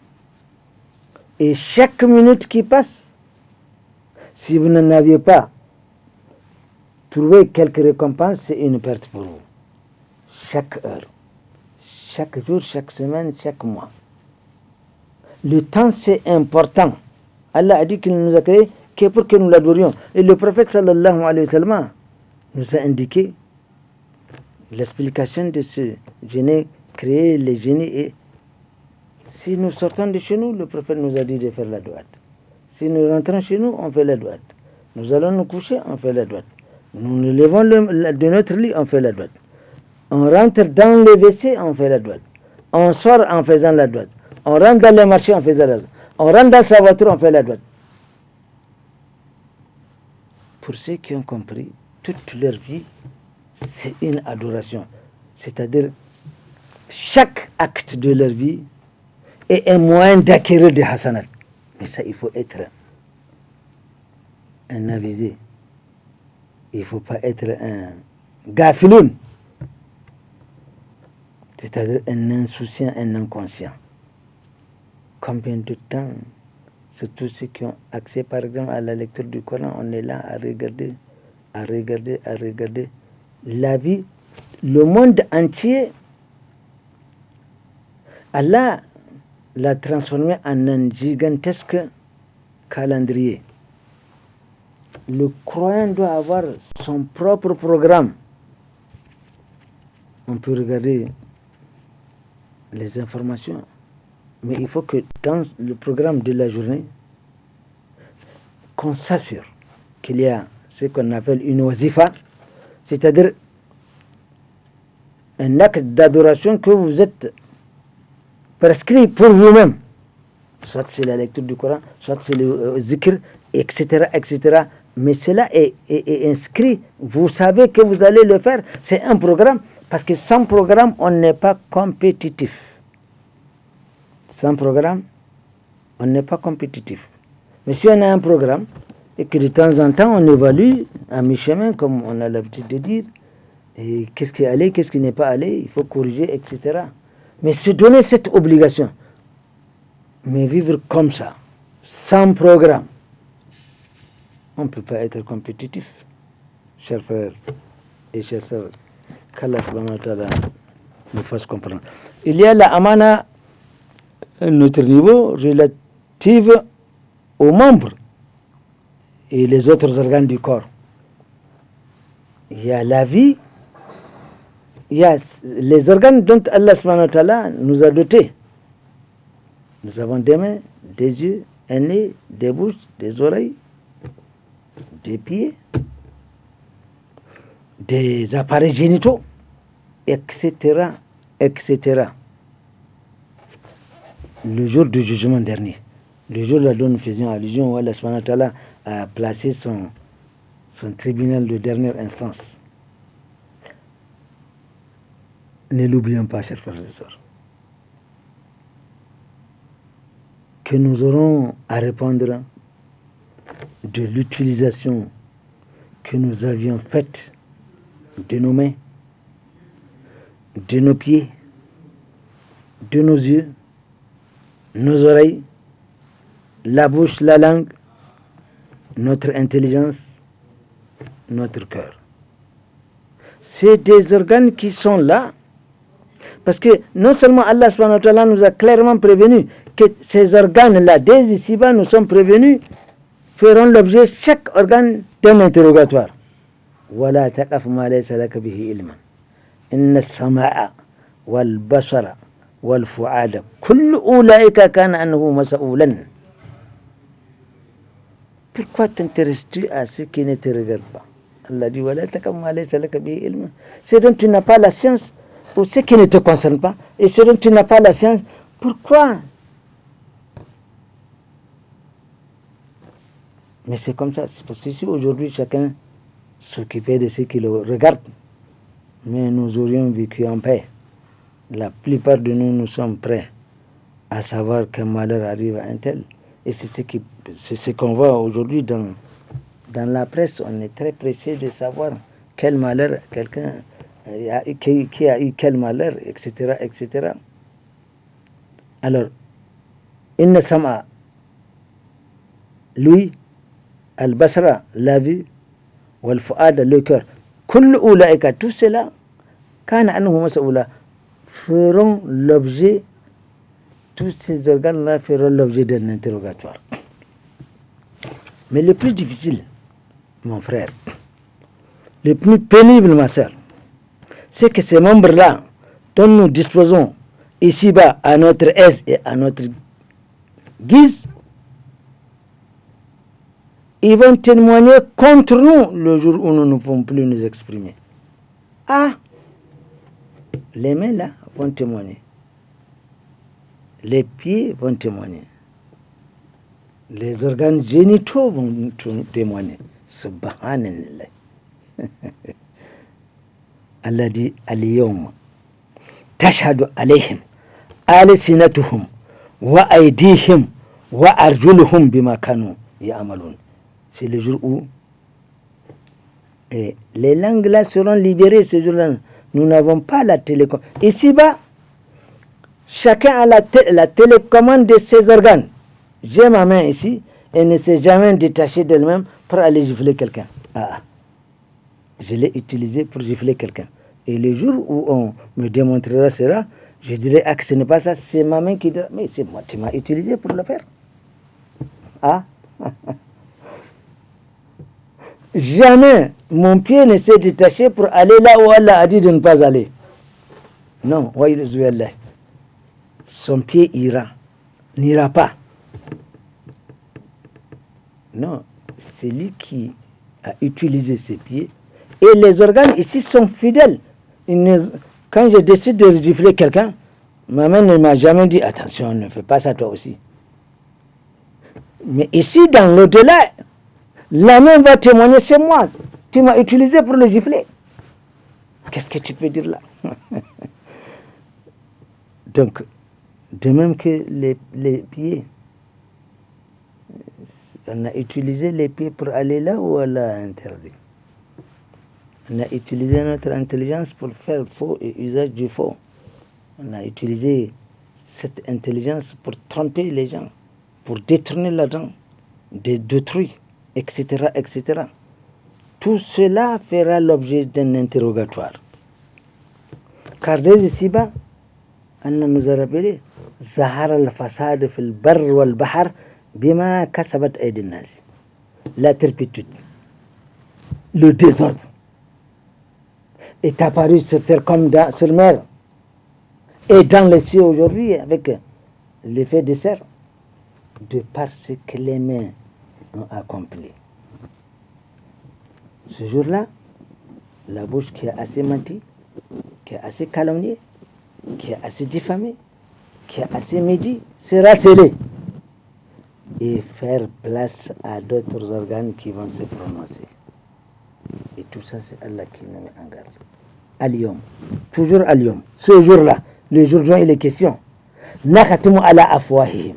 Et chaque minute qui passe, si vous n'en aviez pas trouvé quelques récompenses, c'est une perte pour vous. Chaque heure, chaque jour, chaque semaine, chaque mois. Le temps, c'est important. Allah a dit qu'il nous a créé que pour que nous l'adorions. Et le prophète sallallahu alayhi wa sallam nous a indiqué l'explication de ce génie, créer les génies. Et si nous sortons de chez nous, le prophète nous a dit de faire la droite. Si nous rentrons chez nous, on fait la droite. Nous allons nous coucher, on fait la droite. Nous nous levons de notre lit, on fait la droite. On rentre dans le WC, on fait la droite. On sort en faisant la droite. On rentre dans le marché, on fait la droite. On rentre dans sa voiture, on fait la droite. Pour ceux qui ont compris, toute leur vie, c'est une adoration. C'est-à-dire, chaque acte de leur vie est un moyen d'acquérir des hasanat. Mais ça, il faut être un avisé. Il ne faut pas être un gafiloun. C'est-à-dire un insouciant, un inconscient. Combien de temps, surtout ceux qui ont accès par exemple à la lecture du Coran, on est là à regarder, à regarder, à regarder. La vie, le monde entier, Allah l'a transformé en un gigantesque calendrier. Le croyant doit avoir son propre programme. On peut regarder les informations, mais il faut que dans le programme de la journée, qu'on s'assure qu'il y a ce qu'on appelle une wazifa, c'est-à-dire un acte d'adoration que vous êtes prescrit pour vous-même. Soit c'est la lecture du Coran, soit c'est le zikr, etc., etc. Mais cela est inscrit. Vous savez que vous allez le faire. C'est un programme. Parce que sans programme, on n'est pas compétitif. Sans programme, on n'est pas compétitif. Mais si on a un programme, et que de temps en temps, on évalue à mi-chemin, comme on a l'habitude de dire, et qu'est-ce qui est allé, qu'est-ce qui n'est pas allé, il faut corriger, etc. Mais se donner cette obligation, mais vivre comme ça, sans programme, on ne peut pas être compétitif, chers frères et chers sœurs. Qu'Allah subhanahu wa ta'ala nous fasse comprendre. Il y a la amana, notre niveau, relative aux membres et les autres organes du corps. Il y a la vie, il y a les organes dont Allah subhanahu wa ta'ala nous a dotés. Nous avons des mains, des yeux, un nez, des bouches, des oreilles. des pieds, des appareils génitaux, etc., etc. Le jour du jugement dernier, le jour dont nous faisions allusion, où Allah subhanahu wa ta'ala a placé son tribunal de dernière instance. Ne l'oublions pas, chers frères et sœurs, que nous aurons à répondre de l'utilisation que nous avions faite de nos mains, de nos pieds, de nos yeux, nos oreilles, la bouche, la langue, notre intelligence, notre cœur. C'est des organes qui sont là, parce que non seulement Allah subhanahu wa ta'ala nous a clairement prévenu que ces organes-là, dès ici-bas, nous sommes prévenus, feront l'objet, chaque organe, d'un interrogatoire. ولا تقف ما ليس لك به علم إن السماء والبصر والفؤاد كل أولئك كان أنه مسؤولا. Pourquoi t'intéresses-tu à ce qui ne te regarde pas? Allah dit ولا تقف ما ليس لك به علم. Ce dont tu n'as pas la science, ou ce qui ne te concerne pas, et ce dont tu n'as pas la science, pourquoi? Mais c'est comme ça, c'est parce que si aujourd'hui chacun s'occuper de ceux qui le regardent, mais nous aurions vécu en paix. La plupart de nous, nous sommes prêts à savoir qu'un malheur arrive à un tel. Et c'est ce qu'on voit aujourd'hui dans la presse. On est très pressé de savoir quel malheur quelqu'un qui a eu quel malheur, etc., etc. Alors, Inna Sama, lui, Al-Basra, la vue, Wal-Fu'ad, le cœur. Kull ulaika, tout cela, kana anhu mas'oula, feront l'objet, tous ces organes-là feront l'objet d'un interrogatoire. Mais le plus difficile, mon frère, le plus pénible, ma soeur, c'est que ces membres-là, dont nous disposons ici-bas à notre aise et à notre guise, ils vont témoigner contre nous le jour où nous ne pouvons plus nous exprimer. Ah, les mains là vont témoigner. Les pieds vont témoigner. Les organes génitaux vont témoigner. Subhanallah. Allah dit Al-yawma tashhadu alayhim alsinatuhum wa aydihim wa arjuluhum bima kanu ya'malun. C'est le jour où les langues là seront libérées ce jour-là. Nous n'avons pas la télécommande. Ici-bas, chacun a la télécommande de ses organes. J'ai ma main ici et ne s'est jamais détachée d'elle-même pour aller gifler quelqu'un. Ah, je l'ai utilisée pour gifler quelqu'un. Et le jour où on me démontrera cela, je dirai ah, que ce n'est pas ça, c'est ma main qui dit mais c'est moi, tu m'as utilisé pour le faire. Ah. Jamais mon pied ne s'est détaché pour aller là où Allah a dit de ne pas aller. Non, son pied n'ira pas. Non, c'est lui qui a utilisé ses pieds. Et les organes ici sont fidèles. Quand je décide de gifler quelqu'un, ma main ne m'a jamais dit attention, ne fais pas ça toi aussi. Mais ici, dans l'au-delà, la main va témoigner, c'est moi. Tu m'as utilisé pour le gifler. Qu'est-ce que tu peux dire là? Donc, de même que les pieds, on a utilisé les pieds pour aller là où Allah a interdit. On a utilisé notre intelligence pour faire faux et usage du faux. On a utilisé cette intelligence pour tromper les gens, pour détourner l'argent d'autrui, etc., etc. Tout cela fera l'objet d'un interrogatoire. Car dès ici-bas, Allah nous a rappelé Zahar al-fasad fil barr wal bahar bima kasabat aydin nas. La turpitude, le désordre est apparu sur terre comme sur mer et dans les cieux aujourd'hui avec l'effet de serre de par ce que les mains ont accompli. Ce jour-là, la bouche qui a assez menti, qui a assez calomnié, qui a assez diffamé, qui a assez médit, sera scellée. Et faire place à d'autres organes qui vont se prononcer. Et tout ça, c'est Allah qui nous met en garde. Al-Yom, toujours Al-Yom, ce jour-là, le jour dont il est question. نختم على أفواههم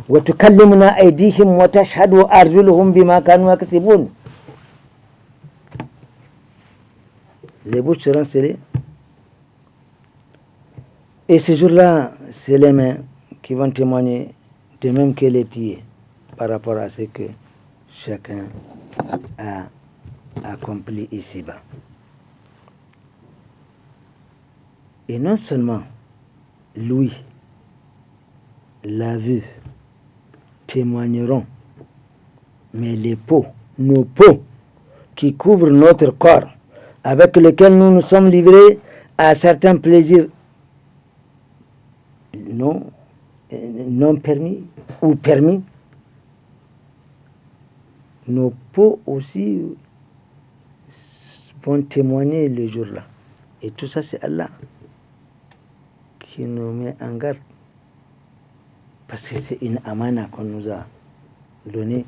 وتكلمنا أيديهم وتشهد أرجلهم بما كانوا يكسبون. Les bouches seront scellées. Et ce jour-là, c'est les mains qui vont témoigner, de même que les pieds, par rapport à ce que chacun a accompli ici-bas. Et non seulement lui, la vue, témoigneront, mais les peaux, nos peaux, qui couvrent notre corps, avec lesquels nous nous sommes livrés à certains plaisirs non permis ou permis, nos peaux aussi vont témoigner le jour-là. Et tout ça, c'est Allah qui nous met en garde. Parce que c'est une amana qu'on nous a donné.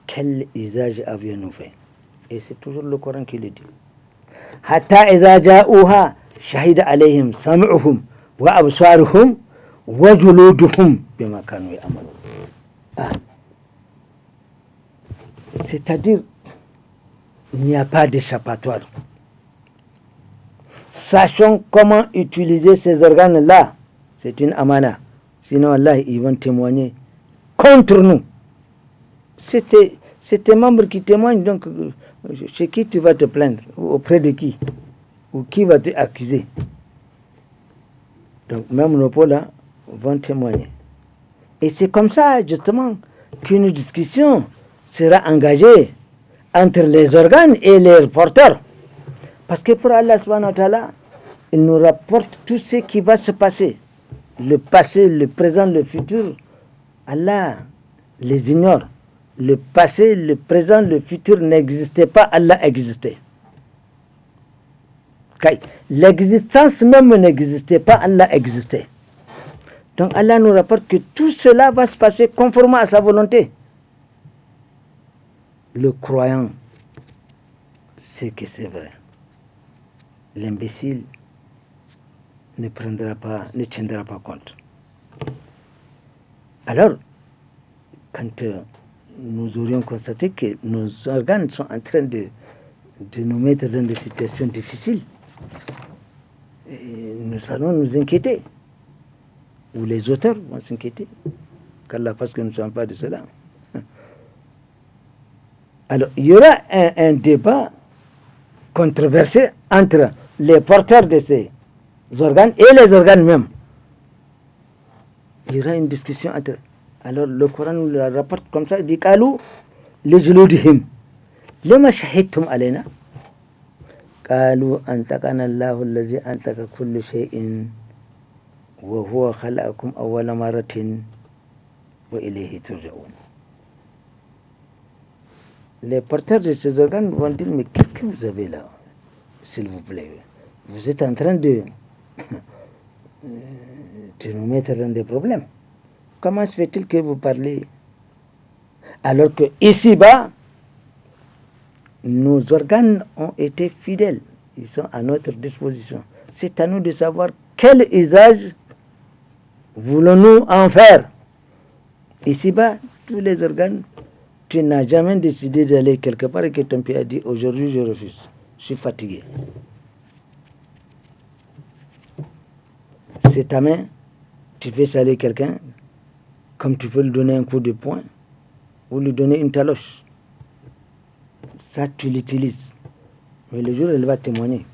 Quel usage avions-nous fait? Et c'est toujours le Coran qui le dit. Hatta idha ja'uha shahida alayhim sam'uhum wa absaruhum wa juluduhum bima kanu ya'malun. C'est-à-dire, il n'y a pas d'échappatoire. Sachons comment utiliser ces organes-là. C'est une amana. Sinon, Allah, ils vont témoigner contre nous. C'est tes membres qui témoignent, donc chez qui tu vas te plaindre? Auprès de qui? Ou qui va te accuser? Donc, même nos peaux-là vont témoigner. Et c'est comme ça, justement, qu'une discussion sera engagée entre les organes et les porteurs. Parce que pour Allah subhanahu wa ta'ala, il nous rapporte tout ce qui va se passer. Le passé, le présent, le futur, Allah les ignore. Le passé, le présent, le futur n'existaient pas, Allah existait. L'existence même n'existait pas, Allah existait. Donc Allah nous rapporte que tout cela va se passer conformément à sa volonté. Le croyant sait que c'est vrai. L'imbécile ne tiendra pas compte. Alors, quand nous aurions constaté que nos organes sont en train de nous mettre dans des situations difficiles, nous allons nous inquiéter. Ou les auteurs vont s'inquiéter. Qu'Allah fasse que nous ne soyons pas de cela. Alors, il y aura un débat controversé entre les porteurs de ces organes et les organes même. Il y aura une discussion entre. Alors le Coran nous le rapporte comme ça, il dit Qalu li juludihim lima shahidtum alayna qalu antaqana Allahu allazi antaka kulli shay'in wa huwa khalaqakum awwala maratin wa ilayhi turja'un. Les porteurs de ces organes vont dire mais qu'est-ce que vous avez là, s'il vous plaît? Vous êtes en train de nous mettre dans des problèmes. Comment se fait-il que vous parlez alors que ici-bas, nos organes ont été fidèles, ils sont à notre disposition. C'est à nous de savoir quel usage voulons-nous en faire. Ici-bas, tous les organes, tu n'as jamais décidé d'aller quelque part et que ton père a dit aujourd'hui je refuse, je suis fatigué. C'est ta main, tu peux saluer quelqu'un, comme tu peux lui donner un coup de poing ou lui donner une taloche. Ça, tu l'utilises. Mais le jour où elle va témoigner.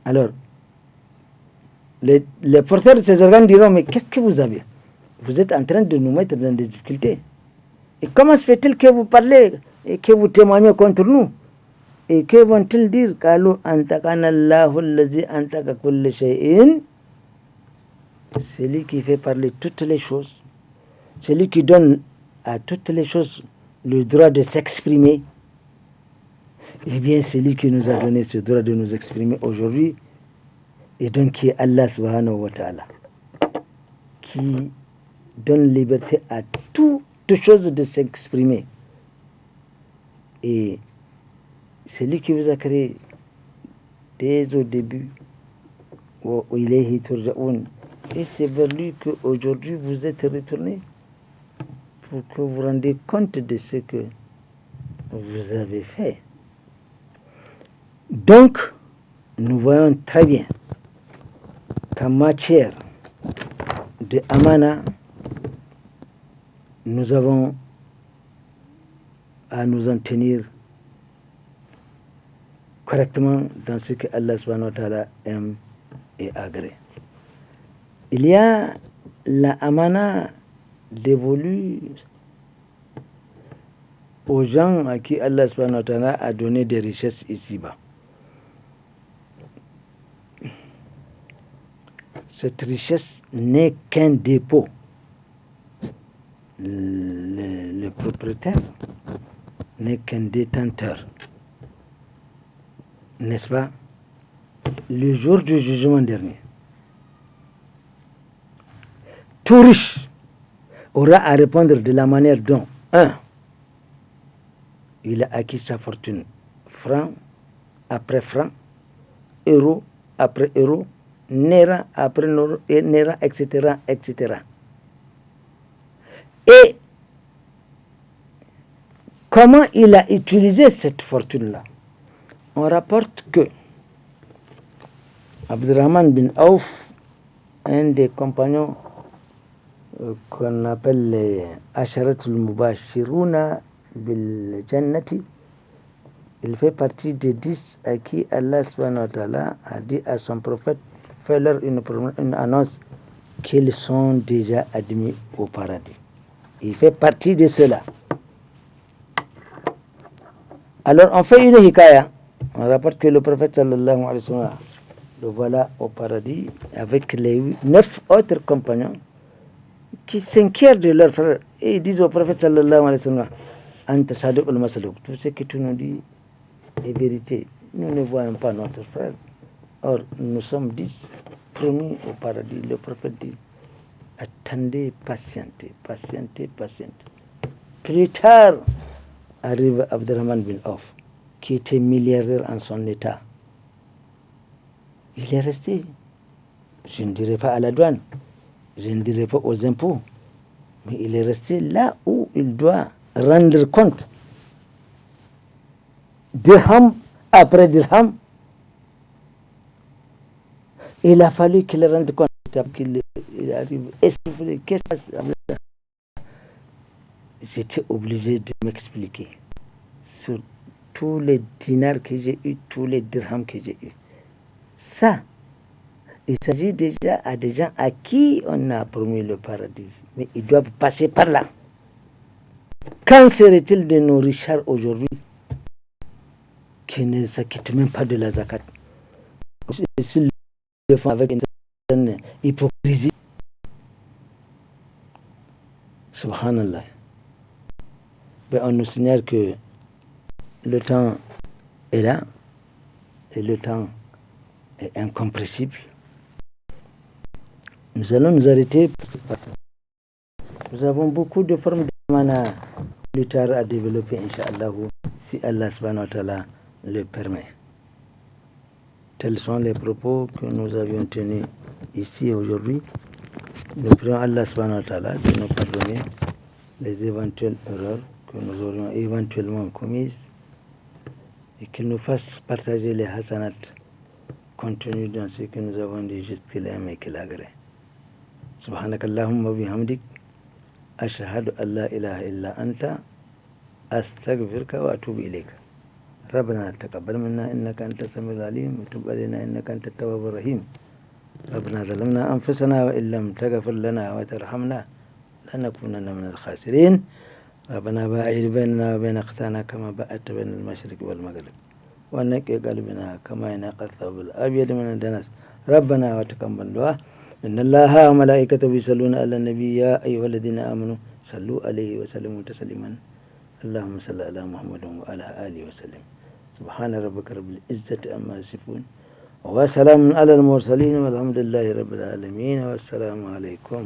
Alors, les porteurs de ces organes diront, mais qu'est-ce que vous avez? Vous êtes en train de nous mettre dans des difficultés. Et comment se fait-il que vous parlez et que vous témoignez contre nous? Et que vont-ils dire? Celui qui fait parler toutes les choses, celui qui donne à toutes les choses le droit de s'exprimer, Eh bien, c'est lui qui nous a donné ce droit de nous exprimer aujourd'hui, et donc qui est Allah subhanahu wa ta'ala, qui donne liberté à toute chose de s'exprimer. Et c'est lui qui vous a créé dès au début. Et c'est vers lui qu'aujourd'hui vous êtes retournés pour que vous vous rendiez compte de ce que vous avez fait. Donc, nous voyons très bien qu'en matière de amana, nous avons à nous en tenir correctement dans ce que Allah subhanahu wa ta'ala aime et agrée. Il y a la amana dévolue aux gens à qui Allah subhanahu wa ta'ala a donné des richesses ici-bas. Cette richesse n'est qu'un dépôt. Le propriétaire n'est qu'un détenteur. N'est-ce pas? Le jour du jugement dernier, tout riche aura à répondre de la manière dont, il a acquis sa fortune, franc après franc, euro après euro, naira après naira, etc., etc. Et comment il a utilisé cette fortune-là? On rapporte que Abdurrahman bin Auf, un des compagnons qu'on appelle les Asharatul Mubashiruna bil Jannati, il fait partie des 10 à qui Allah subhanahu wa ta'ala a dit à son prophète, fais-leur une annonce qu'ils sont déjà admis au paradis. Il fait partie de cela. Alors on fait une hikaya. On rapporte que le prophète sallallahu alayhi wa sallam, le voilà au paradis avec les 9 autres compagnons qui s'inquièrent de leur frère et ils disent au prophète sallallahu alayhi wa sallam, Anta sadiq al-masaluk, tout ce que tu nous dis est vérité. Nous ne voyons pas notre frère. Or, nous sommes 10 promis au paradis. Le prophète dit, attendez, patientez, patientez, patientez. Plus tard, arrive Abdurrahman bin Auf, qui était milliardaire en son état. Il est resté, je ne dirais pas à la douane, je ne dirais pas aux impôts, mais il est resté là où il doit rendre compte. Dirham après dirham, il a fallu qu'il rende compte, qu'il arrive essoufflé. Qu'est-ce que ça? J'étais obligé de m'expliquer sur tous les dinars que j'ai eus, tous les dirhams que j'ai eus. Ça, il s'agit déjà à des gens à qui on a promis le paradis, mais ils doivent passer par là. Qu'en serait-il de nos richards aujourd'hui qui ne s'acquittent même pas de la zakat? S'ils le font avec une certaine hypocrisie, subhanallah. Ben, on nous signale que le temps est là et le temps est incompressible. Nous allons nous arrêter. Nous avons beaucoup de formes de mana plus tard à développer, Inch'Allah, si Allah subhanahu wa ta'ala le permet. Tels sont les propos que nous avions tenus ici aujourd'hui. Nous prions Allah subhanahu wa ta'ala de nous pardonner les éventuelles erreurs que nous aurions éventuellement commises et qu'il nous fasse partager les hasanat contenus dans ce que nous avons dit juste qu'il aime et qu'il agrée. Subhanakallahumma bihamdik ashhadu an la ilaha illa anta astaghfiruka wa atubu ilayka. ربنا تقبل منا إنك أنت السميع العليم وتب علينا إنك أنت التواب الرحيم. ربنا ظلمنا أنفسنا وإن لم تغفر لنا وترحمنا لنكونن من الخاسرين. ربنا باعد بيننا وبين أخطانا كما باعدت بين المشرق والمغرب ونقي قلبنا كما ينقى الثوب الأبيض من الدنس. ربنا وتقبل دعاء إن الله وملائكته يصلون على النبي يا أيها الذين آمنوا صلوا عليه وسلموا تسليما. اللهم صل على محمد وعلى آله وسلم. سبحان ربك رب العزة عما يصفون وسلام على المرسلين والحمد لله رب العالمين والسلام عليكم